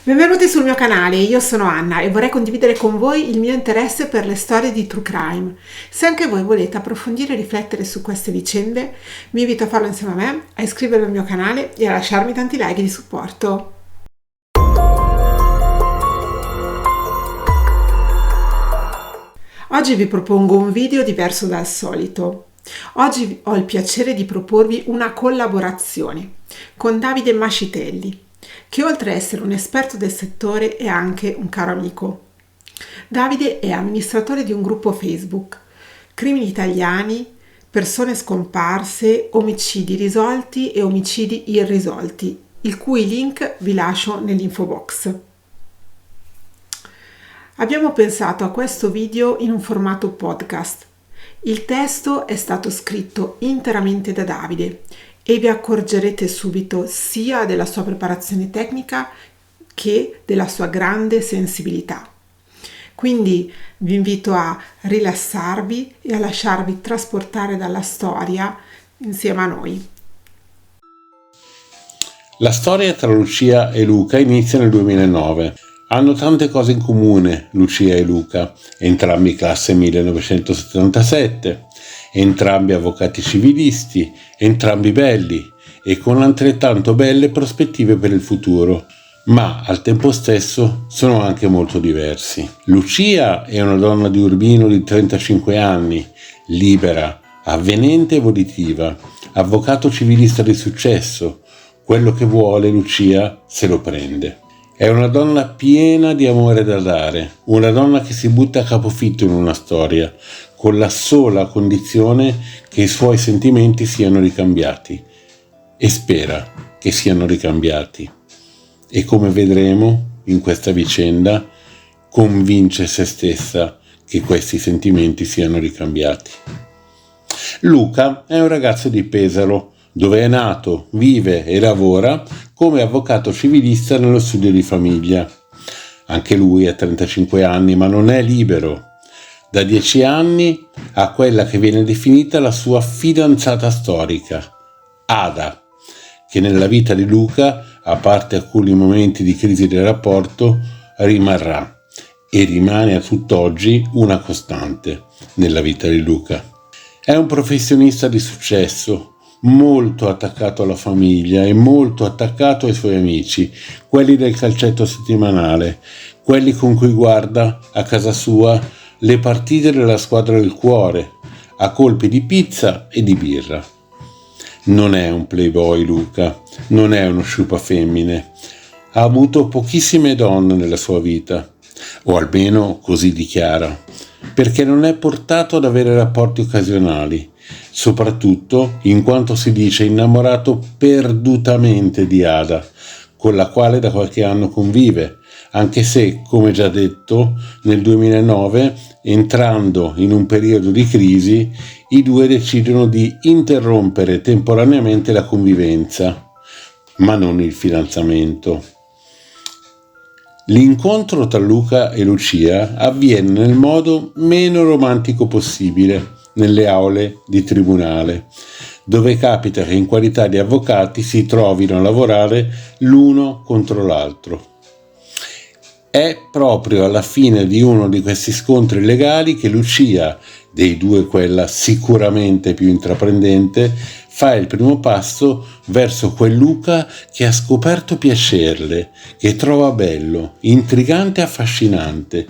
Benvenuti sul mio canale, io sono Anna e vorrei condividere con voi il mio interesse per le storie di True Crime. Se anche voi volete approfondire e riflettere su queste vicende, vi invito a farlo insieme a me, a iscrivervi al mio canale e a lasciarmi tanti like di supporto. Oggi vi propongo un video diverso dal solito. Oggi ho il piacere di proporvi una collaborazione con Davide Mascitelli, che oltre a essere un esperto del settore è anche un caro amico. Davide è amministratore di un gruppo Facebook, Crimini Italiani, Persone Scomparse, Omicidi Risolti e Omicidi Irrisolti, il cui link vi lascio nell'info box. Abbiamo pensato a questo video in un formato podcast. Il testo è stato scritto interamente da Davide e vi accorgerete subito sia della sua preparazione tecnica che della sua grande sensibilità. Quindi vi invito a rilassarvi e a lasciarvi trasportare dalla storia insieme a noi. La storia tra Lucia e Luca inizia nel 2009. Hanno tante cose in comune Lucia e Luca, entrambi classe 1977, entrambi avvocati civilisti, entrambi belli e con altrettanto belle prospettive per il futuro, ma al tempo stesso sono anche molto diversi. Lucia è una donna di Urbino di 35 anni, libera, avvenente e volitiva, avvocato civilista di successo. Quello che vuole Lucia se lo prende. È una donna piena di amore da dare, una donna che si butta a capofitto in una storia, con la sola condizione che i suoi sentimenti siano ricambiati, e spera che siano ricambiati. E come vedremo in questa vicenda, convince se stessa che questi sentimenti siano ricambiati. Luca è un ragazzo di Pesaro, dove è nato, vive e lavora come avvocato civilista nello studio di famiglia. Anche lui ha 35 anni, ma non è libero. Da 10 anni ha quella che viene definita la sua fidanzata storica, Ada, che nella vita di Luca, a parte alcuni momenti di crisi del rapporto, rimarrà e rimane a tutt'oggi una costante nella vita di Luca. È un professionista di successo, molto attaccato alla famiglia e molto attaccato ai suoi amici, quelli del calcetto settimanale, quelli con cui guarda a casa sua le partite della squadra del cuore, a colpi di pizza e di birra. Non è un playboy Luca, non è uno sciupafemmine, ha avuto pochissime donne nella sua vita, o almeno così dichiara, perché non è portato ad avere rapporti occasionali, soprattutto in quanto si dice innamorato perdutamente di Ada, con la quale da qualche anno convive, anche se, come già detto, nel 2009, entrando in un periodo di crisi, i due decidono di interrompere temporaneamente la convivenza, ma non il fidanzamento. L'incontro tra Luca e Lucia avviene nel modo meno romantico possibile, nelle aule di tribunale, dove capita che in qualità di avvocati si trovino a lavorare l'uno contro l'altro. È proprio alla fine di uno di questi scontri legali che Lucia, dei due quella sicuramente più intraprendente, fa il primo passo verso quel Luca che ha scoperto piacerle, che trova bello, intrigante e affascinante,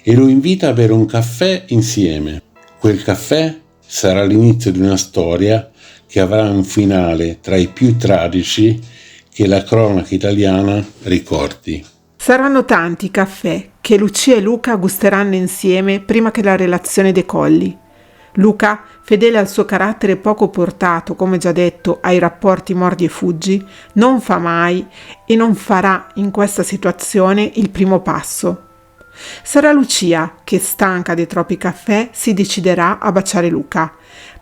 e lo invita a bere un caffè insieme. Quel caffè sarà l'inizio di una storia che avrà un finale tra i più tragici che la cronaca italiana ricordi. Saranno tanti i caffè che Lucia e Luca gusteranno insieme prima che la relazione decolli. Luca, fedele al suo carattere poco portato, come già detto, ai rapporti mordi e fuggi, non fa mai e non farà in questa situazione il primo passo. Sarà Lucia che, stanca dei troppi caffè, si deciderà a baciare Luca,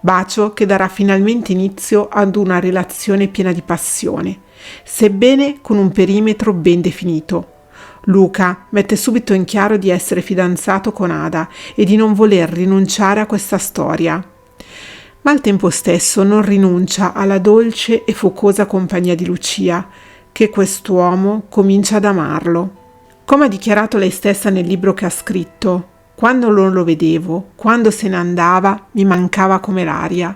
bacio che darà finalmente inizio ad una relazione piena di passione, sebbene con un perimetro ben definito. Luca mette subito in chiaro di essere fidanzato con Ada e di non voler rinunciare a questa storia, ma al tempo stesso non rinuncia alla dolce e focosa compagnia di Lucia, che quest'uomo comincia ad amarlo. Come ha dichiarato lei stessa nel libro che ha scritto, quando non lo vedevo, quando se ne andava, mi mancava come l'aria.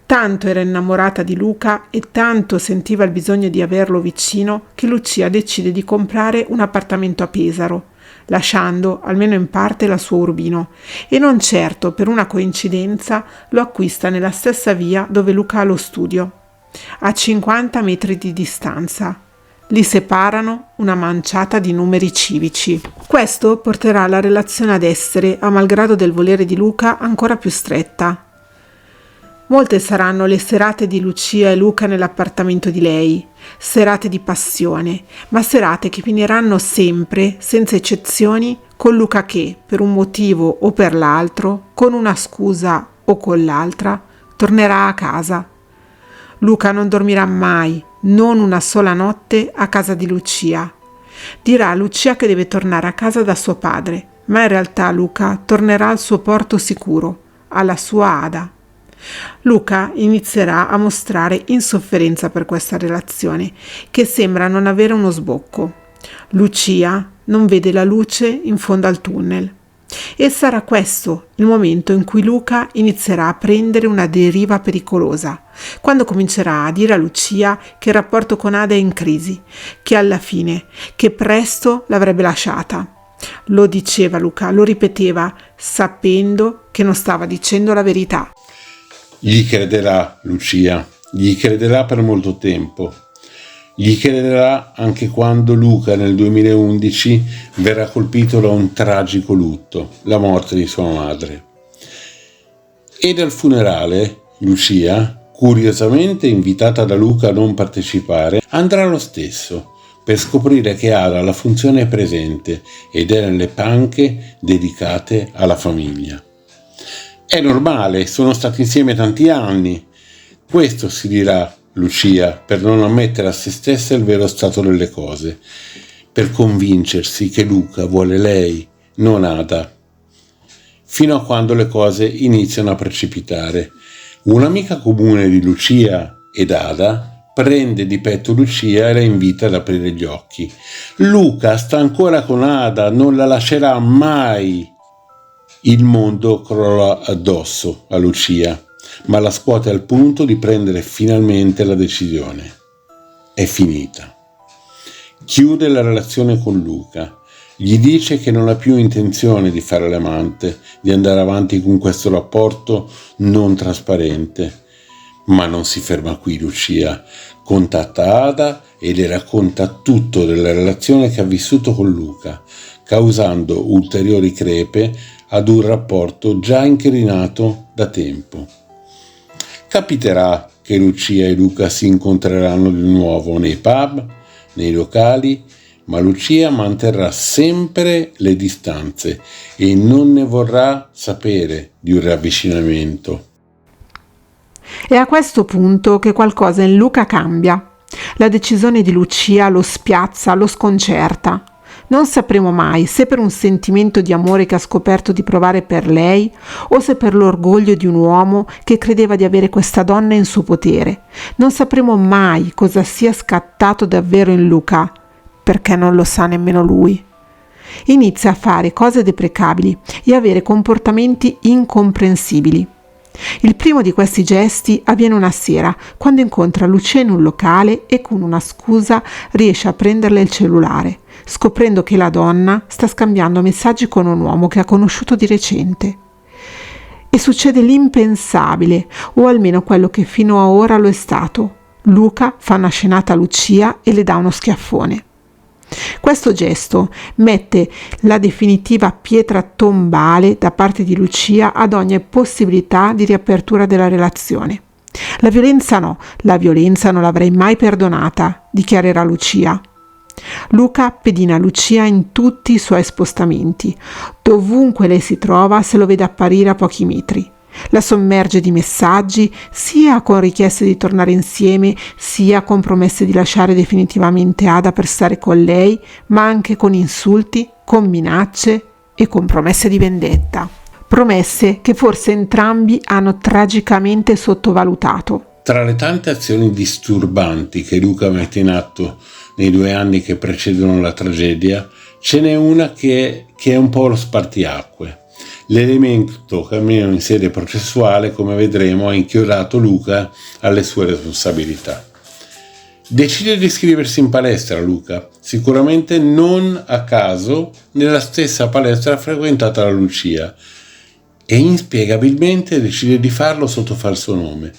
Tanto era innamorata di Luca e tanto sentiva il bisogno di averlo vicino che Lucia decide di comprare un appartamento a Pesaro, lasciando, almeno in parte, la sua Urbino, e non certo per una coincidenza lo acquista nella stessa via dove Luca ha lo studio, a 50 metri di distanza. Li separano una manciata di numeri civici. Questo porterà la relazione ad essere, a malgrado del volere di Luca, ancora più stretta. Molte saranno le serate di Lucia e Luca nell'appartamento di lei, serate di passione, ma serate che finiranno sempre, senza eccezioni, con Luca che, per un motivo o per l'altro, con una scusa o con l'altra, tornerà a casa. Luca non dormirà mai, non una sola notte, a casa di Lucia. Dirà a Lucia che deve tornare a casa da suo padre, ma in realtà Luca tornerà al suo porto sicuro, alla sua Ada. Luca inizierà a mostrare insofferenza per questa relazione, che sembra non avere uno sbocco. Lucia non vede la luce in fondo al tunnel. E sarà questo il momento in cui Luca inizierà a prendere una deriva pericolosa, quando comincerà a dire a Lucia che il rapporto con Ada è in crisi, che alla fine, che presto l'avrebbe lasciata. Lo diceva Luca, lo ripeteva, sapendo che non stava dicendo la verità. Gli crederà Lucia, gli crederà per molto tempo. Gli crederà anche quando Luca nel 2011 verrà colpito da un tragico lutto, la morte di sua madre. E al funerale, Lucia, curiosamente invitata da Luca a non partecipare, andrà lo stesso per scoprire che Ada la funzione presente ed è nelle panche dedicate alla famiglia. È normale, sono stati insieme tanti anni. Questo si dirà Lucia per non ammettere a se stessa il vero stato delle cose, per convincersi che Luca vuole lei, non Ada. Fino a quando le cose iniziano a precipitare. Un'amica comune di Lucia ed Ada prende di petto Lucia e la invita ad aprire gli occhi. Luca sta ancora con Ada, non la lascerà mai. Il mondo crolla addosso a Lucia, ma la scuote al punto di prendere finalmente la decisione. È finita. Chiude la relazione con Luca, gli dice che non ha più intenzione di fare l'amante, di andare avanti con questo rapporto non trasparente. Ma non si ferma qui Lucia, contatta Ada e le racconta tutto della relazione che ha vissuto con Luca, causando ulteriori crepe ad un rapporto già incrininato da tempo. Capiterà che Lucia e Luca si incontreranno di nuovo nei pub, nei locali, ma Lucia manterrà sempre le distanze e non ne vorrà sapere di un riavvicinamento. È a questo punto che qualcosa in Luca cambia. La decisione di Lucia lo spiazza, lo sconcerta. Non sapremo mai se per un sentimento di amore che ha scoperto di provare per lei o se per l'orgoglio di un uomo che credeva di avere questa donna in suo potere. Non sapremo mai cosa sia scattato davvero in Luca, perché non lo sa nemmeno lui. Inizia a fare cose deprecabili e avere comportamenti incomprensibili. Il primo di questi gesti avviene una sera, quando incontra Lucia in un locale e con una scusa riesce a prenderle il cellulare, scoprendo che la donna sta scambiando messaggi con un uomo che ha conosciuto di recente. E succede l'impensabile, o almeno quello che fino a ora lo è stato. Luca fa una scenata a Lucia e le dà uno schiaffone. Questo gesto mette la definitiva pietra tombale da parte di Lucia ad ogni possibilità di riapertura della relazione. La violenza non l'avrei mai perdonata, dichiarerà Lucia. Luca pedina Lucia in tutti i suoi spostamenti. Dovunque lei si trova se lo vede apparire a pochi metri. La sommerge di messaggi, sia con richieste di tornare insieme, sia con promesse di lasciare definitivamente Ada per stare con lei, ma anche con insulti, con minacce e con promesse di vendetta. Promesse che forse entrambi hanno tragicamente sottovalutato. Tra le tante azioni disturbanti che Luca mette in atto nei 2 anni che precedono la tragedia, ce n'è una che è un po' lo spartiacque. L'elemento che almeno in sede processuale, come vedremo, ha inchiodato Luca alle sue responsabilità. Decide di iscriversi in palestra Luca, sicuramente non a caso nella stessa palestra frequentata da Lucia, e inspiegabilmente decide di farlo sotto falso nome.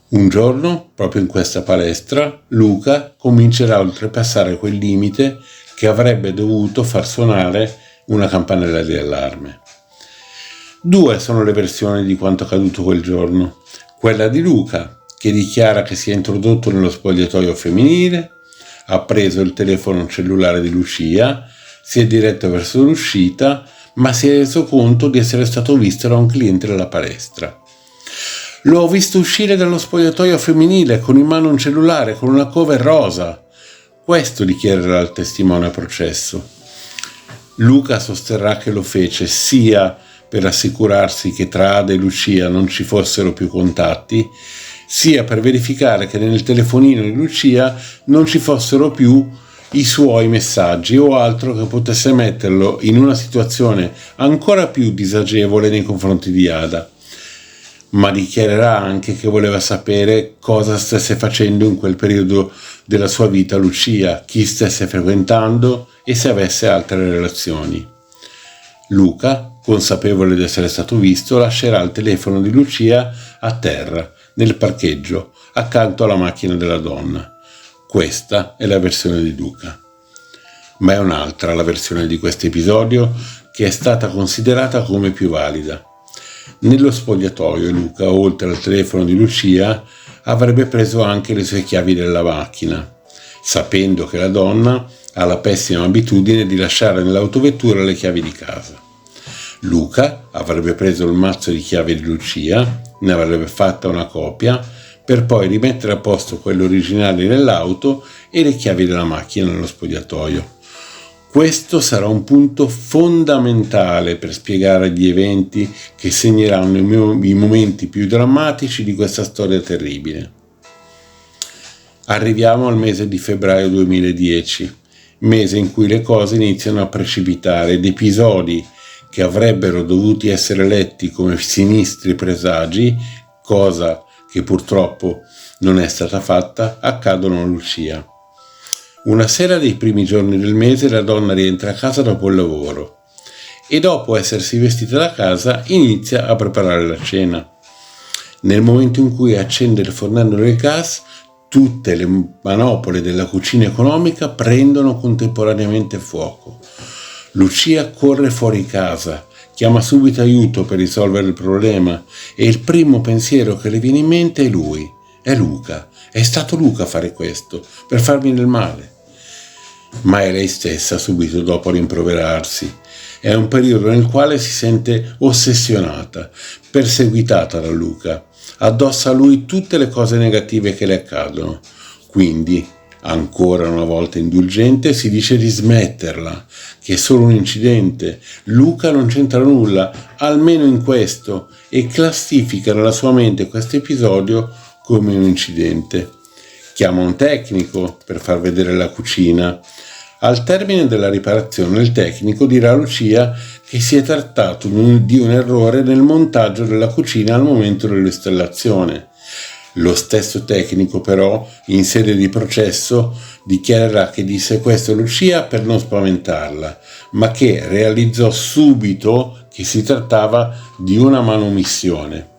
Un giorno, proprio in questa palestra, Luca comincerà a oltrepassare quel limite che avrebbe dovuto far suonare una campanella di allarme. 2 sono le versioni di quanto accaduto quel giorno. Quella di Luca, che dichiara che si è introdotto nello spogliatoio femminile, ha preso il telefono cellulare di Lucia, si è diretto verso l'uscita, ma si è reso conto di essere stato visto da un cliente della palestra. L'ho visto uscire dallo spogliatoio femminile con in mano un cellulare con una cover rosa. Questo dichiarerà il testimone a processo. Luca sosterrà che lo fece sia per assicurarsi che tra Ada e Lucia non ci fossero più contatti, sia per verificare che nel telefonino di Lucia non ci fossero più i suoi messaggi o altro che potesse metterlo in una situazione ancora più disagevole nei confronti di Ada. Ma dichiarerà anche che voleva sapere cosa stesse facendo in quel periodo della sua vita Lucia, chi stesse frequentando e se avesse altre relazioni. Luca, consapevole di essere stato visto, lascerà il telefono di Lucia a terra, nel parcheggio, accanto alla macchina della donna. Questa è la versione di Luca. Ma è un'altra la versione di questo episodio che è stata considerata come più valida. Nello spogliatoio Luca, oltre al telefono di Lucia, avrebbe preso anche le sue chiavi della macchina, sapendo che la donna ha la pessima abitudine di lasciare nell'autovettura le chiavi di casa. Luca avrebbe preso il mazzo di chiavi di Lucia, ne avrebbe fatta una copia, per poi rimettere a posto quelle originali nell'auto e le chiavi della macchina nello spogliatoio. Questo sarà un punto fondamentale per spiegare gli eventi che segneranno i momenti più drammatici di questa storia terribile. Arriviamo al mese di febbraio 2010, mese in cui le cose iniziano a precipitare ed episodi che avrebbero dovuti essere letti come sinistri presagi, cosa che purtroppo non è stata fatta, accadono a Lucia. Una sera dei primi giorni del mese la donna rientra a casa dopo il lavoro e dopo essersi vestita da casa inizia a preparare la cena. Nel momento in cui accende il fornello del gas, tutte le manopole della cucina economica prendono contemporaneamente fuoco. Lucia corre fuori casa, chiama subito aiuto per risolvere il problema e il primo pensiero che le viene in mente è lui, è Luca, è stato Luca a fare questo, per farmi del male. Ma è lei stessa subito dopo a rimproverarsi. È un periodo nel quale si sente ossessionata, perseguitata da Luca. Addossa a lui tutte le cose negative che le accadono. Quindi, ancora una volta indulgente, si dice di smetterla, che è solo un incidente. Luca non c'entra nulla, almeno in questo, e classifica nella sua mente questo episodio come un incidente. Chiama un tecnico per far vedere la cucina. Al termine della riparazione il tecnico dirà a Lucia che si è trattato di un errore nel montaggio della cucina al momento dell'installazione. Lo stesso tecnico però, in sede di processo, dichiarerà che disse questo a Lucia per non spaventarla, ma che realizzò subito che si trattava di una manomissione.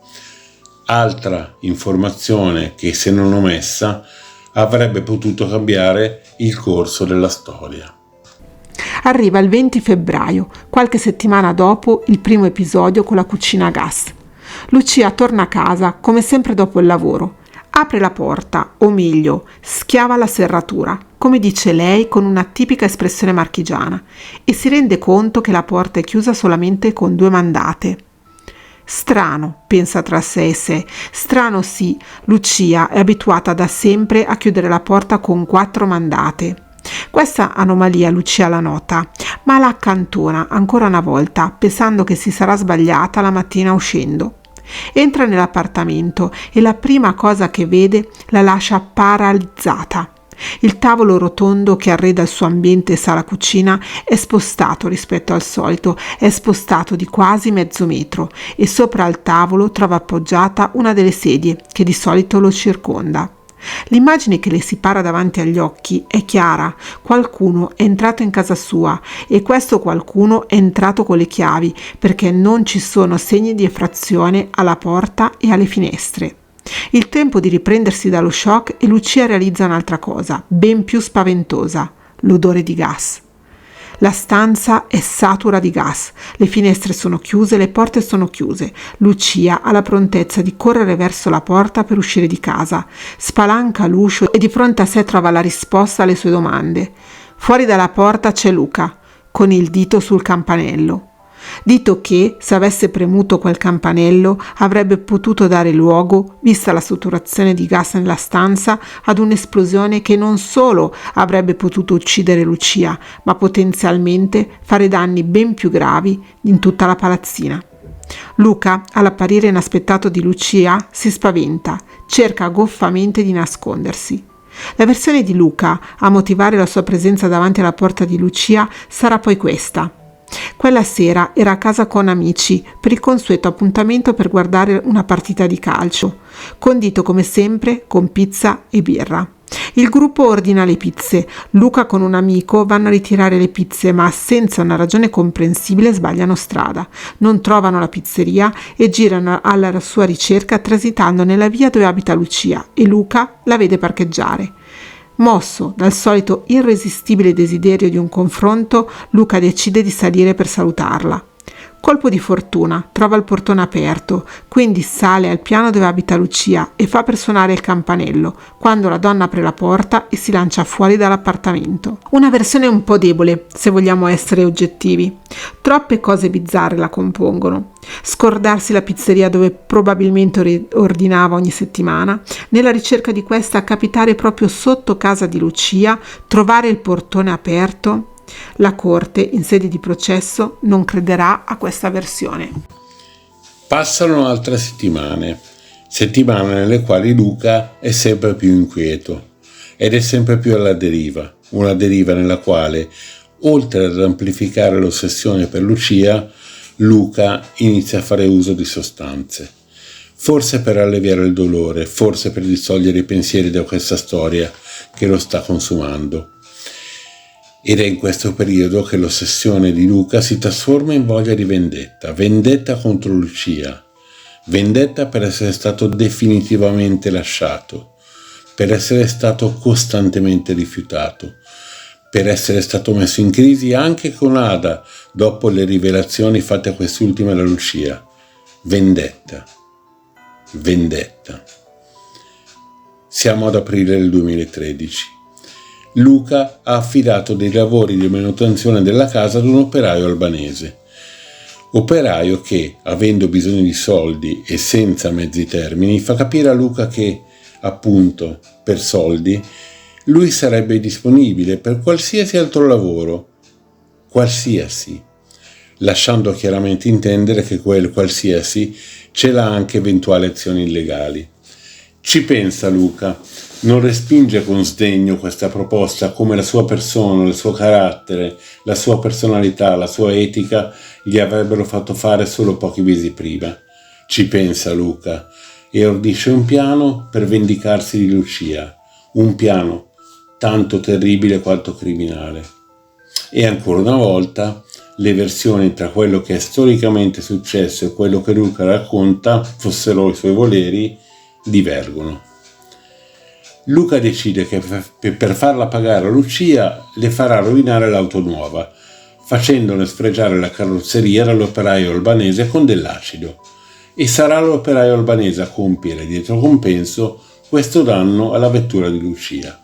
Altra informazione che, se non omessa, avrebbe potuto cambiare il corso della storia. Arriva il 20 febbraio, qualche settimana dopo il primo episodio con la cucina a gas. Lucia torna a casa, come sempre dopo il lavoro. Apre la porta, o meglio, schiava la serratura, come dice lei con una tipica espressione marchigiana, e si rende conto che la porta è chiusa solamente con 2 mandate. Strano, pensa tra sé e sé. Strano sì, Lucia è abituata da sempre a chiudere la porta con 4 mandate. Questa anomalia Lucia la nota, ma la accantona ancora una volta, pensando che si sarà sbagliata la mattina uscendo. Entra nell'appartamento e la prima cosa che vede la lascia paralizzata. Il tavolo rotondo che arreda il suo ambiente sala-cucina è spostato rispetto al solito, è spostato di quasi mezzo metro e sopra al tavolo trova appoggiata una delle sedie che di solito lo circonda. L'immagine che le si para davanti agli occhi è chiara: qualcuno è entrato in casa sua e questo qualcuno è entrato con le chiavi, perché non ci sono segni di effrazione alla porta e alle finestre. Il tempo di riprendersi dallo shock e Lucia realizza un'altra cosa, ben più spaventosa: l'odore di gas. La stanza è satura di gas, le finestre sono chiuse, le porte sono chiuse. Lucia ha la prontezza di correre verso la porta per uscire di casa, spalanca l'uscio e di fronte a sé trova la risposta alle sue domande. Fuori dalla porta c'è Luca, con il dito sul campanello. Dito che, se avesse premuto quel campanello, avrebbe potuto dare luogo, vista la saturazione di gas nella stanza, ad un'esplosione che non solo avrebbe potuto uccidere Lucia, ma potenzialmente fare danni ben più gravi in tutta la palazzina. Luca, all'apparire inaspettato di Lucia, si spaventa, cerca goffamente di nascondersi. La versione di Luca a motivare la sua presenza davanti alla porta di Lucia sarà poi questa. Quella sera era a casa con amici per il consueto appuntamento per guardare una partita di calcio, condito come sempre con pizza e birra. Il gruppo ordina le pizze. Luca con un amico vanno a ritirare le pizze, ma senza una ragione comprensibile sbagliano strada. Non trovano la pizzeria e girano alla sua ricerca transitando nella via dove abita Lucia e Luca la vede parcheggiare. Mosso dal solito irresistibile desiderio di un confronto, Luca decide di salire per salutarla. Colpo di fortuna, trova il portone aperto, quindi sale al piano dove abita Lucia e fa per suonare il campanello, quando la donna apre la porta e si lancia fuori dall'appartamento. Una versione un po' debole, se vogliamo essere oggettivi. Troppe cose bizzarre la compongono. Scordarsi la pizzeria dove probabilmente ordinava ogni settimana, nella ricerca di questa capitare proprio sotto casa di Lucia, trovare il portone aperto. La corte, in sede di processo, non crederà a questa versione. Passano altre settimane nelle quali Luca è sempre più inquieto ed è sempre più alla deriva, una deriva nella quale, oltre ad amplificare l'ossessione per Lucia, Luca inizia a fare uso di sostanze, forse per alleviare il dolore, forse per distogliere i pensieri da questa storia che lo sta consumando. Ed è in questo periodo che l'ossessione di Luca si trasforma in voglia di vendetta contro Lucia, vendetta per essere stato definitivamente lasciato, per essere stato costantemente rifiutato, per essere stato messo in crisi anche con Ada dopo le rivelazioni fatte a quest'ultima da Lucia. Vendetta. Siamo ad aprile del 2013. Luca ha affidato dei lavori di manutenzione della casa ad un operaio albanese. Operaio che, avendo bisogno di soldi e senza mezzi termini, fa capire a Luca che, appunto, per soldi, lui sarebbe disponibile per qualsiasi altro lavoro, qualsiasi, lasciando chiaramente intendere che quel qualsiasi ce l'ha anche eventuali azioni illegali. Ci pensa Luca, non respinge con sdegno questa proposta come la sua persona, il suo carattere, la sua personalità, la sua etica gli avrebbero fatto fare solo pochi mesi prima. Ci pensa Luca e ordisce un piano per vendicarsi di Lucia, un piano tanto terribile quanto criminale. E ancora una volta le versioni tra quello che è storicamente successo e quello che Luca racconta, fossero i suoi voleri, divergono. Luca decide che per farla pagare a Lucia le farà rovinare l'auto nuova, facendone sfregiare la carrozzeria dall'operaio albanese con dell'acido, e sarà l'operaio albanese a compiere dietro compenso questo danno alla vettura di Lucia.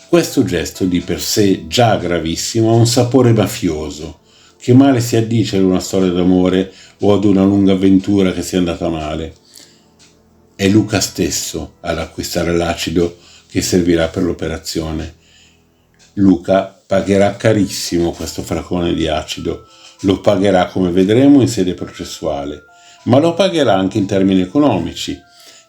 Questo gesto di per sé già gravissimo ha un sapore mafioso, che male si addice ad una storia d'amore o ad una lunga avventura che sia andata male. È Luca stesso ad acquistare l'acido che servirà per l'operazione. Luca pagherà carissimo questo flacone di acido, lo pagherà come vedremo in sede processuale, ma lo pagherà anche in termini economici.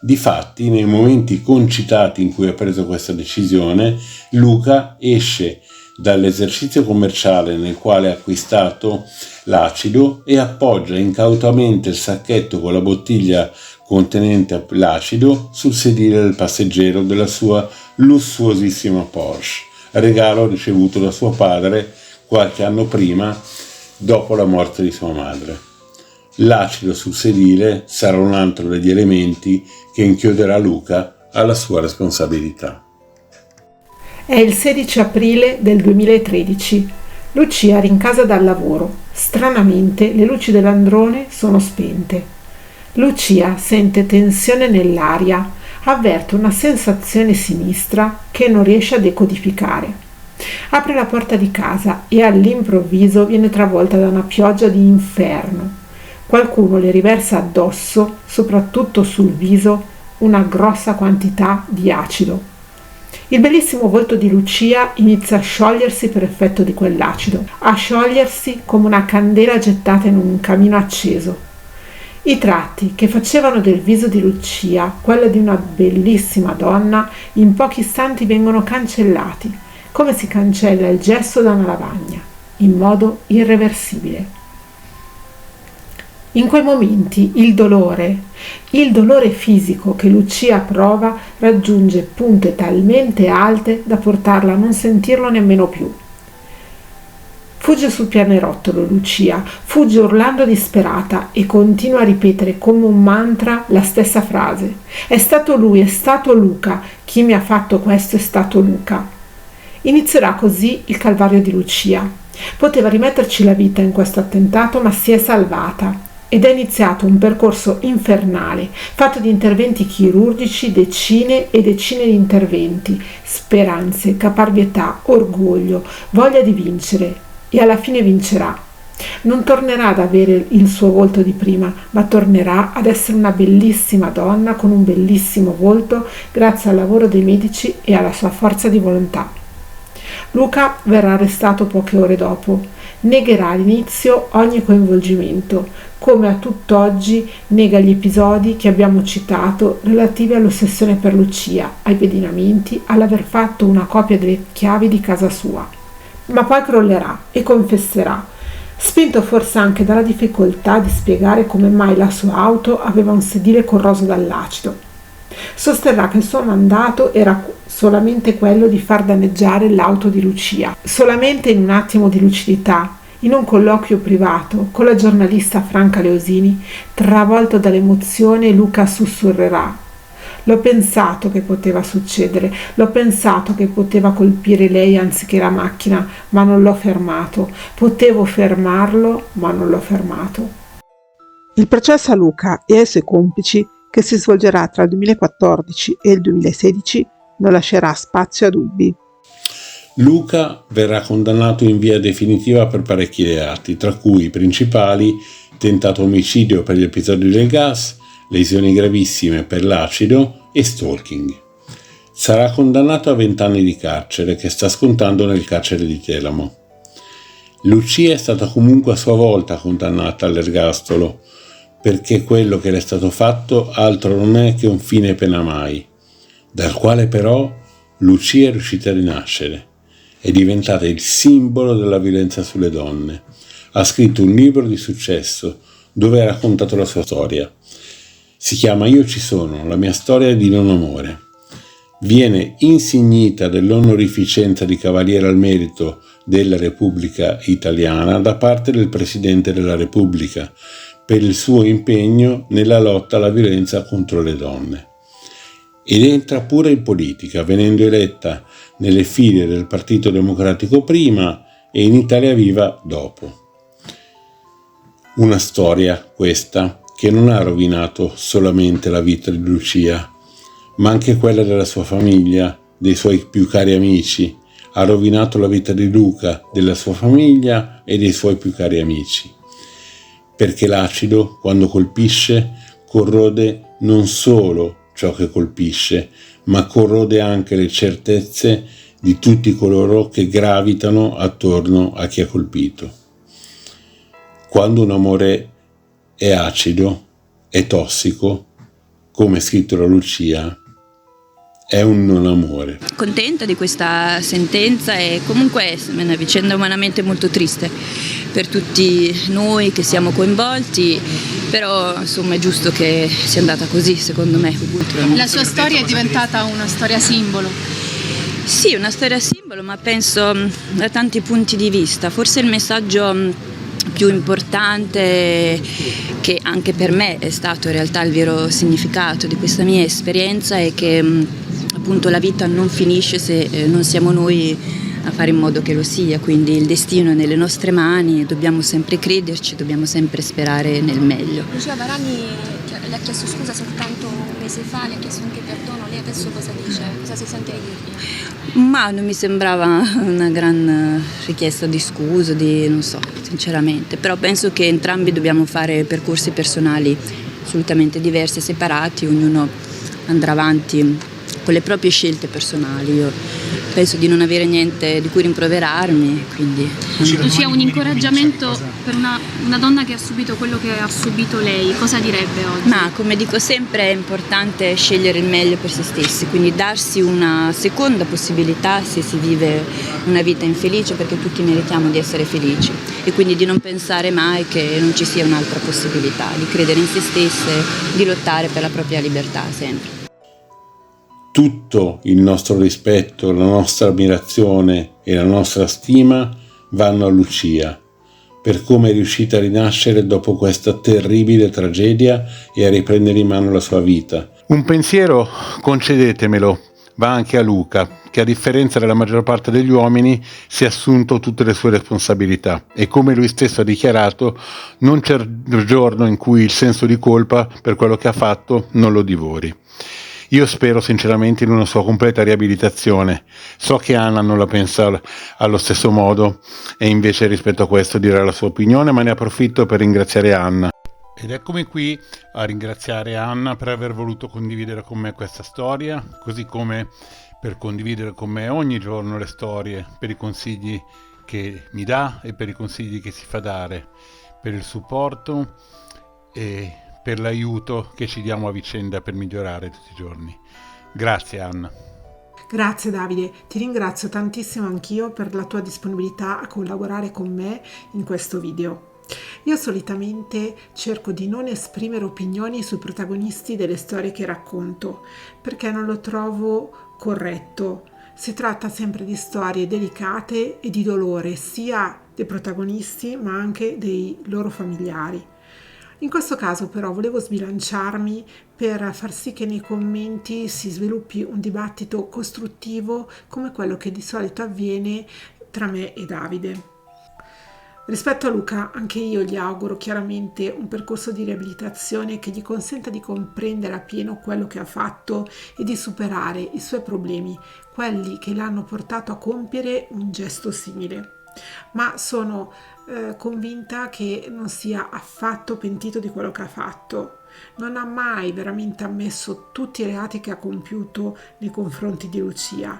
Difatti, nei momenti concitati in cui ha preso questa decisione, Luca esce dall'esercizio commerciale nel quale ha acquistato l'acido e appoggia incautamente il sacchetto con la bottiglia contenente l'acido sul sedile del passeggero della sua lussuosissima Porsche, regalo ricevuto da suo padre qualche anno prima, dopo la morte di sua madre. L'acido sul sedile sarà un altro degli elementi che inchioderà Luca alla sua responsabilità. È il 16 aprile del 2013. Lucia rincasa dal lavoro. Stranamente le luci dell'androne sono spente. Lucia sente tensione nell'aria, avverte una sensazione sinistra che non riesce a decodificare. Apre la porta di casa e all'improvviso viene travolta da una pioggia di inferno. Qualcuno le riversa addosso, soprattutto sul viso, una grossa quantità di acido. Il bellissimo volto di Lucia inizia a sciogliersi per effetto di quell'acido, a sciogliersi come una candela gettata in un camino acceso. I tratti che facevano del viso di Lucia quello di una bellissima donna in pochi istanti vengono cancellati, come si cancella il gesso da una lavagna, in modo irreversibile. In quei momenti il dolore fisico che Lucia prova raggiunge punte talmente alte da portarla a non sentirlo nemmeno più. Fugge sul pianerottolo Lucia, fugge urlando disperata e continua a ripetere come un mantra la stessa frase. È stato lui, è stato Luca, chi mi ha fatto questo è stato Luca. Inizierà così il calvario di Lucia. Poteva rimetterci la vita in questo attentato, ma si è salvata. Ed è iniziato un percorso infernale, fatto di interventi chirurgici, decine e decine di interventi, speranze, caparbietà, orgoglio, voglia di vincere, e alla fine vincerà. Non tornerà ad avere il suo volto di prima, ma tornerà ad essere una bellissima donna con un bellissimo volto grazie al lavoro dei medici e alla sua forza di volontà. Luca verrà arrestato poche ore dopo. Negherà all'inizio ogni coinvolgimento, come a tutt'oggi nega gli episodi che abbiamo citato relativi all'ossessione per Lucia, ai pedinamenti, all'aver fatto una copia delle chiavi di casa sua. Ma poi crollerà e confesserà, spinto forse anche dalla difficoltà di spiegare come mai la sua auto aveva un sedile corroso dall'acido. Sosterrà che il suo mandato era solamente quello di far danneggiare l'auto di Lucia. Solamente in un attimo di lucidità, in un colloquio privato con la giornalista Franca Leosini, travolto dall'emozione, Luca sussurrerà: l'ho pensato che poteva succedere, l'ho pensato che poteva colpire lei anziché la macchina, ma non l'ho fermato. Potevo fermarlo, ma non l'ho fermato. Il processo a Luca e ai suoi complici, che si svolgerà tra il 2014 e il 2016, non lascerà spazio a dubbi. Luca verrà condannato in via definitiva per parecchi reati, tra cui i principali: tentato omicidio per gli episodi del gas, lesioni gravissime per l'acido e stalking. Sarà condannato a 20 anni di carcere che sta scontando nel carcere di Teramo. Lucia è stata comunque a sua volta condannata all'ergastolo, perché quello che le è stato fatto altro non è che un fine pena mai, dal quale però Lucia è riuscita a rinascere. È diventata il simbolo della violenza sulle donne. Ha scritto un libro di successo dove ha raccontato la sua storia. Si chiama Io ci sono, la mia storia di non amore. Viene insignita dell'onorificenza di Cavaliere al Merito della Repubblica Italiana da parte del Presidente della Repubblica per il suo impegno nella lotta alla violenza contro le donne. Ed entra pure in politica, venendo eletta nelle file del Partito Democratico prima e in Italia Viva dopo. Una storia, questa, che non ha rovinato solamente la vita di Lucia, ma anche quella della sua famiglia, dei suoi più cari amici. Ha rovinato la vita di Luca, della sua famiglia e dei suoi più cari amici. Perché l'acido, quando colpisce, corrode non solo ciò che colpisce, ma corrode anche le certezze di tutti coloro che gravitano attorno a chi ha colpito. Quando un amore è acido, è tossico, come scritto da Lucia, è un non amore. Contenta di questa sentenza e comunque è una vicenda umanamente molto triste per tutti noi che siamo coinvolti, però insomma è giusto che sia andata così, secondo me. La sua storia è diventata una storia simbolo. Sì, una storia simbolo, ma penso da tanti punti di vista. Forse il messaggio più importante, che anche per me è stato in realtà il vero significato di questa mia esperienza, è che appunto la vita non finisce se non siamo noi a fare in modo che lo sia, quindi il destino è nelle nostre mani e dobbiamo sempre crederci, dobbiamo sempre sperare nel meglio. Lucia Varani le ha chiesto scusa soltanto un mese fa, le ha chiesto anche perdono, lei adesso cosa dice? Cosa si sente di dirgli? Ma non mi sembrava una gran richiesta di scusa, non so, sinceramente, però penso che entrambi dobbiamo fare percorsi personali assolutamente diversi, separati, ognuno andrà avanti con le proprie scelte personali. Io penso di non avere niente di cui rimproverarmi, quindi... Lucia, un incoraggiamento per una donna che ha subito quello che ha subito lei, cosa direbbe oggi? Ma come dico sempre è importante scegliere il meglio per se stessi, quindi darsi una seconda possibilità se si vive una vita infelice, perché tutti meritiamo di essere felici, e quindi di non pensare mai che non ci sia un'altra possibilità, di credere in se stesse, di lottare per la propria libertà sempre. Tutto il nostro rispetto, la nostra ammirazione e la nostra stima vanno a Lucia per come è riuscita a rinascere dopo questa terribile tragedia e a riprendere in mano la sua vita. Un pensiero, concedetemelo, va anche a Luca, che a differenza della maggior parte degli uomini si è assunto tutte le sue responsabilità e, come lui stesso ha dichiarato, non c'è giorno in cui il senso di colpa per quello che ha fatto non lo divori. Io spero sinceramente in una sua completa riabilitazione. So che Anna non la pensa allo stesso modo e invece rispetto a questo dirà la sua opinione, ma ne approfitto per ringraziare Anna. Ed eccomi qui a ringraziare Anna per aver voluto condividere con me questa storia, così come per condividere con me ogni giorno le storie, per i consigli che mi dà e per i consigli che si fa dare, per il supporto e per l'aiuto che ci diamo a vicenda per migliorare tutti i giorni. Grazie Anna. Grazie Davide, ti ringrazio tantissimo anch'io per la tua disponibilità a collaborare con me in questo video. Io solitamente cerco di non esprimere opinioni sui protagonisti delle storie che racconto, perché non lo trovo corretto. Si tratta sempre di storie delicate e di dolore, sia dei protagonisti ma anche dei loro familiari. In questo caso però volevo sbilanciarmi per far sì che nei commenti si sviluppi un dibattito costruttivo come quello che di solito avviene tra me e Davide. Rispetto a Luca, anche io gli auguro chiaramente un percorso di riabilitazione che gli consenta di comprendere appieno quello che ha fatto e di superare i suoi problemi, quelli che l'hanno portato a compiere un gesto simile. Ma sono convinta che non sia affatto pentito di quello che ha fatto. Non ha mai veramente ammesso tutti i reati che ha compiuto nei confronti di Lucia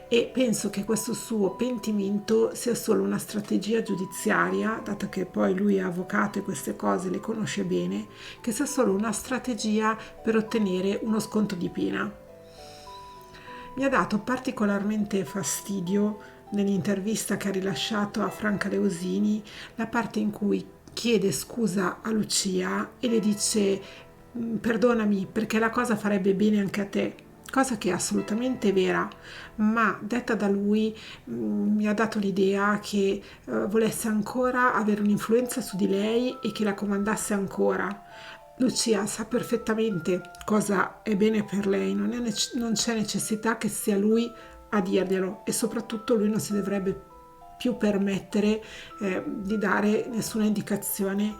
e penso che questo suo pentimento sia solo una strategia giudiziaria, dato che poi lui è avvocato e queste cose le conosce bene, che sia solo una strategia per ottenere uno sconto di pena. Mi ha dato particolarmente fastidio nell'intervista che ha rilasciato a Franca Leosini la parte in cui chiede scusa a Lucia e le dice perdonami perché la cosa farebbe bene anche a te, cosa che è assolutamente vera, ma detta da lui mi ha dato l'idea che volesse ancora avere un'influenza su di lei e che la comandasse ancora. Lucia sa perfettamente cosa è bene per lei, non c'è necessità che sia lui a dirglielo e soprattutto lui non si dovrebbe più permettere di dare nessuna indicazione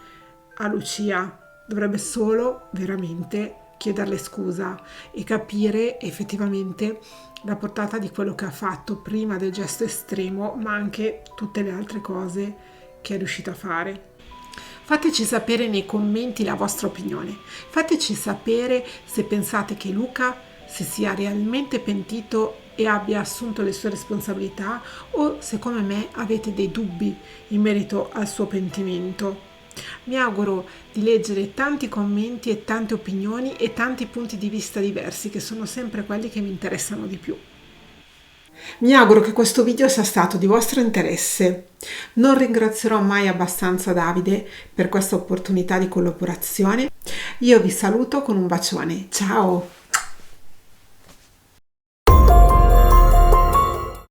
a Lucia, dovrebbe solo veramente chiederle scusa e capire effettivamente la portata di quello che ha fatto prima del gesto estremo, ma anche tutte le altre cose che è riuscito a fare. Fateci sapere nei commenti la vostra opinione, fateci sapere se pensate che Luca si sia realmente pentito e abbia assunto le sue responsabilità o se come me avete dei dubbi in merito al suo pentimento. Mi auguro di leggere tanti commenti e tante opinioni e tanti punti di vista diversi, che sono sempre quelli che mi interessano di più. Mi auguro che questo video sia stato di vostro interesse. Non ringrazierò mai abbastanza Davide per questa opportunità di collaborazione. Io vi saluto con un bacione. Ciao!